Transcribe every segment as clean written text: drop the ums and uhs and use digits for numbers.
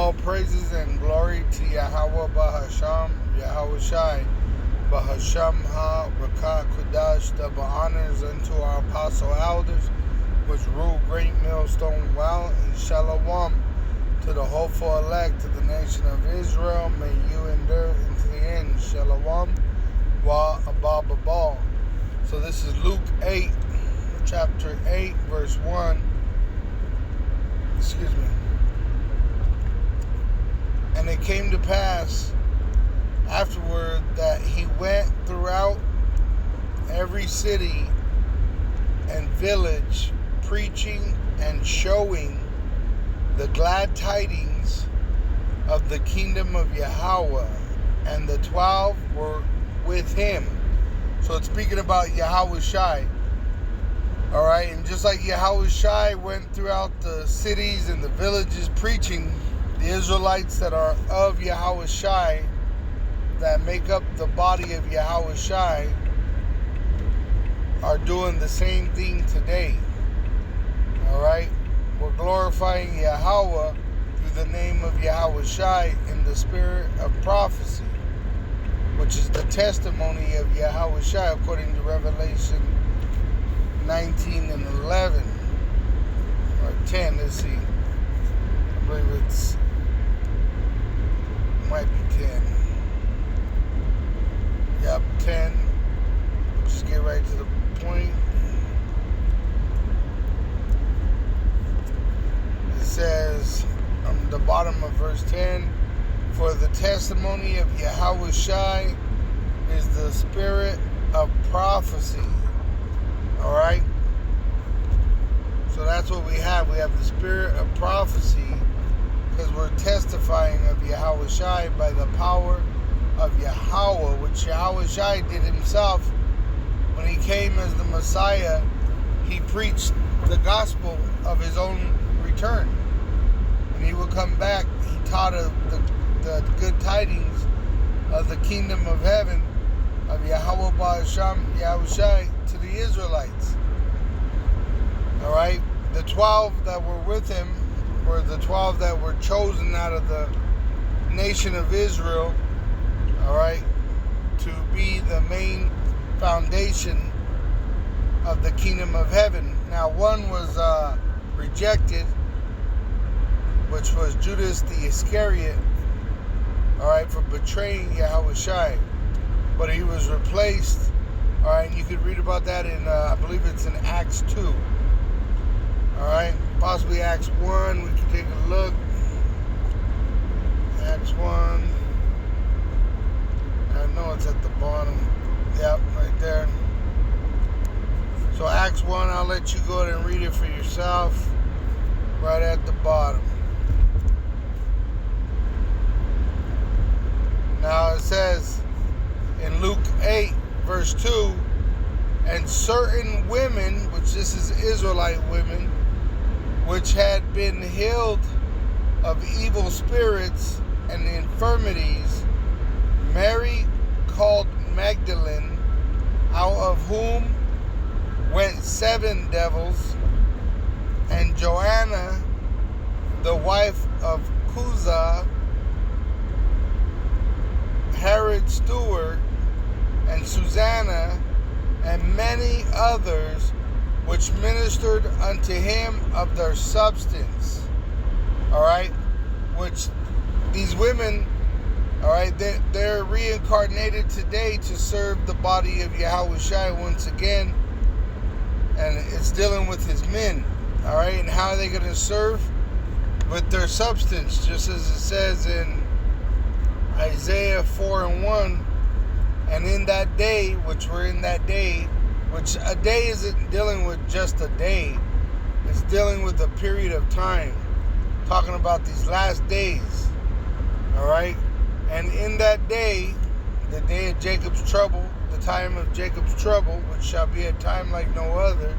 All praises and glory to Yahweh Bahasham, Yahweh Shai, Bahasham Ha, Rakat Kudash, double honors unto our apostle elders, which rule great millstone well, and Shalom to the hopeful elect of the nation of Israel. May you endure into the end. Shalom Wa Abababal. So this is Luke 8, chapter 8, verse 1. Excuse me. And it came to pass afterward that he went throughout every city and village, preaching and showing the glad tidings of the kingdom of Yahweh. And the 12 were with him. So it's speaking about Yahweh Shai. Alright, and just like Yahweh Shai went throughout the cities and the villages preaching, the Israelites that are of Yahweh Shai, that make up the body of Yahweh Shai, are doing the same thing today. Alright? We're glorifying Yahweh through the name of Yahweh Shai in the spirit of prophecy, which is the testimony of Yahweh Shai according to Revelation 19 and 11. Or 10, let's see. I believe it's might be 10. Yep, 10. Just get right to the point. It says on the bottom of verse 10, for the testimony of Yahweh Shai is the spirit of prophecy. Alright? So that's what we have. We have the spirit of prophecy, because we're testifying of Yahweh Shai by the power of Yahweh, which Yahweh Shai did himself when he came as the Messiah. He preached the gospel of his own return. When he would come back, he taught the good tidings of the kingdom of heaven, of Yahweh Ba'asham, Yahweh Shai, to the Israelites. Alright? The 12 that were with him were the 12 that were chosen out of the nation of Israel, alright, to be the main foundation of the kingdom of heaven. Now, one was rejected, which was Judas the Iscariot, alright, for betraying Yahweh Shai. But he was replaced, alright, and you could read about that in, I believe it's in Acts 2. Alright, possibly Acts 1, we can take a look. Acts 1. I know it's at the bottom. Yep, right there. So Acts 1, I'll let you go ahead and read it for yourself. Right at the bottom. Now it says in Luke 8, verse 2, and certain women, which this is Israelite women, which had been healed of evil spirits and infirmities, Mary called Magdalene, out of whom went 7 devils, and Joanna, the wife of Chuza Herod, steward, and Susanna, and many others, which ministered unto him of their substance. Alright? Which these women, alright, they're reincarnated today to serve the body of Yahweh Shai once again. And it's dealing with his men. Alright? And how are they going to serve? With their substance. Just as it says in Isaiah 4 and 1. And in that day, which we're in that day, which a day isn't dealing with just a day. It's dealing with a period of time. Talking about these last days. Alright? And in that day, the day of Jacob's trouble, the time of Jacob's trouble, which shall be a time like no other,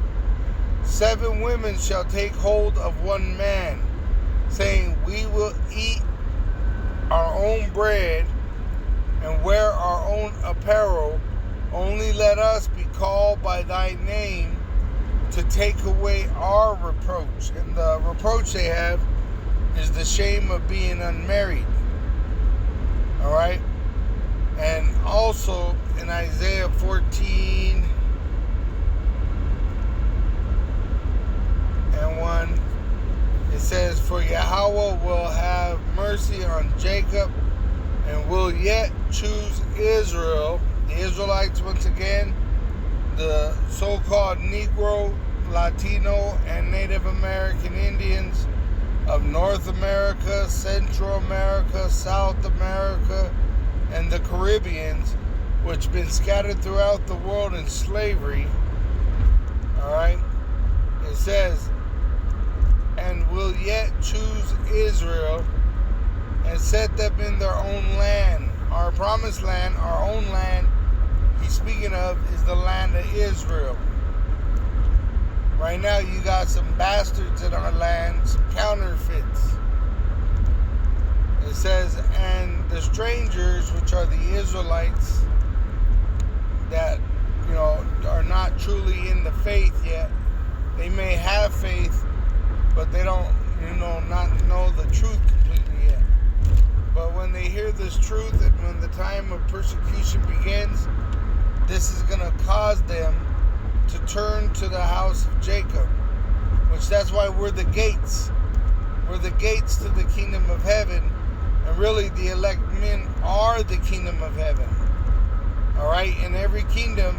7 women shall take hold of one man, saying, we will eat our own bread and wear our own apparel. Only let us be called by thy name to take away our reproach. And the reproach they have is the shame of being unmarried. All right? And also in Isaiah 14 and 1, it says, "For Yahweh will have mercy on Jacob and will yet choose Israel." The Israelites, once again, the so-called Negro, Latino, and Native American Indians of North America, Central America, South America, and the Caribbeans, which have been scattered throughout the world in slavery. All right? It says, "And will yet choose Israel and set them in their own land." Our promised land, our own land, he's speaking of, is the land of Israel. Right now, you got some bastards in our land, some counterfeits. It says, "And the strangers, which are the Israelites, that, are not truly in the faith yet. They may have faith, but they don't, not know the truth completely yet. But when they hear this truth, and when the time of persecution begins, this is going to cause them to turn to the house of Jacob," which that's why we're the gates. We're the gates to the kingdom of heaven. And really, the elect men are the kingdom of heaven. All right? And every kingdom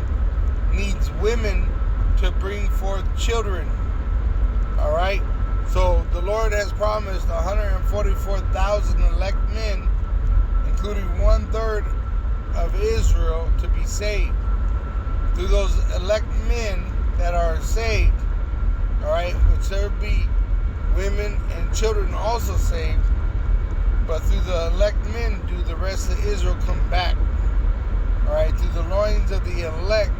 needs women to bring forth children. All right? So the Lord has promised 144,000 elect men, including 1/3 of Israel, to be saved. Through those elect men that are saved, all right, which there be women and children also saved, but through the elect men do the rest of Israel come back. All right, through the loins of the elect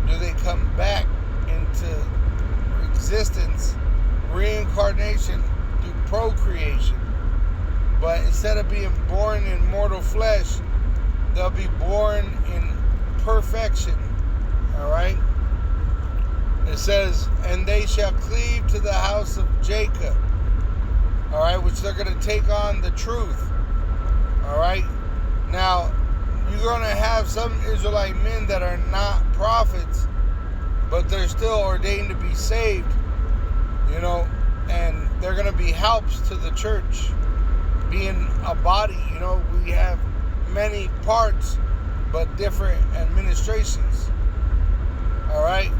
do they come back into existence, reincarnation, through procreation. But instead of being born in mortal flesh, they'll be born in perfection. All right? It says, "And they shall cleave to the house of Jacob." All right? Which they're going to take on the truth. All right? Now, you're going to have some Israelite men that are not prophets, but they're still ordained to be saved. And they're going to be helps to the church. Being a body, we have many parts, but different administrations. All right?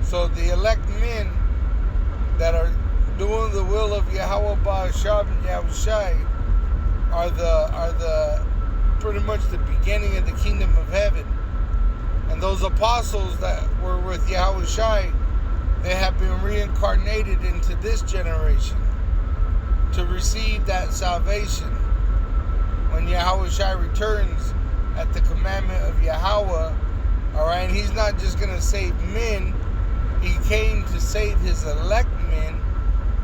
So the elect men that are doing the will of Yahweh Ba'asham Yahushai are the pretty much the beginning of the kingdom of heaven. And those apostles that were with Yahushai, they have been reincarnated into this generation to receive that salvation. When Yahushai returns at the commandment of Yahweh, all right, he's not just going to save men. He came to save his elect men,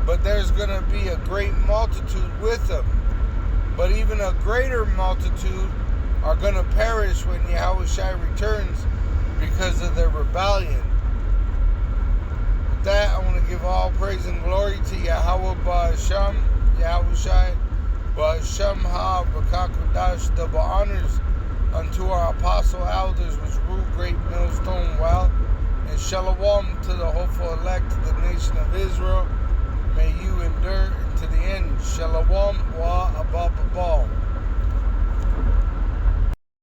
but there's going to be a great multitude with him. But even a greater multitude are going to perish when Yahushai returns because of their rebellion. With that, I want to give all praise and glory to Yahweh Ba'asham, Yahushai, Ba'asham Ha, B'Kakudash, double honors unto our apostle elders which rule great millstone well, and shalom to the hopeful elect of the nation of Israel. May you endure to the end. Shalom.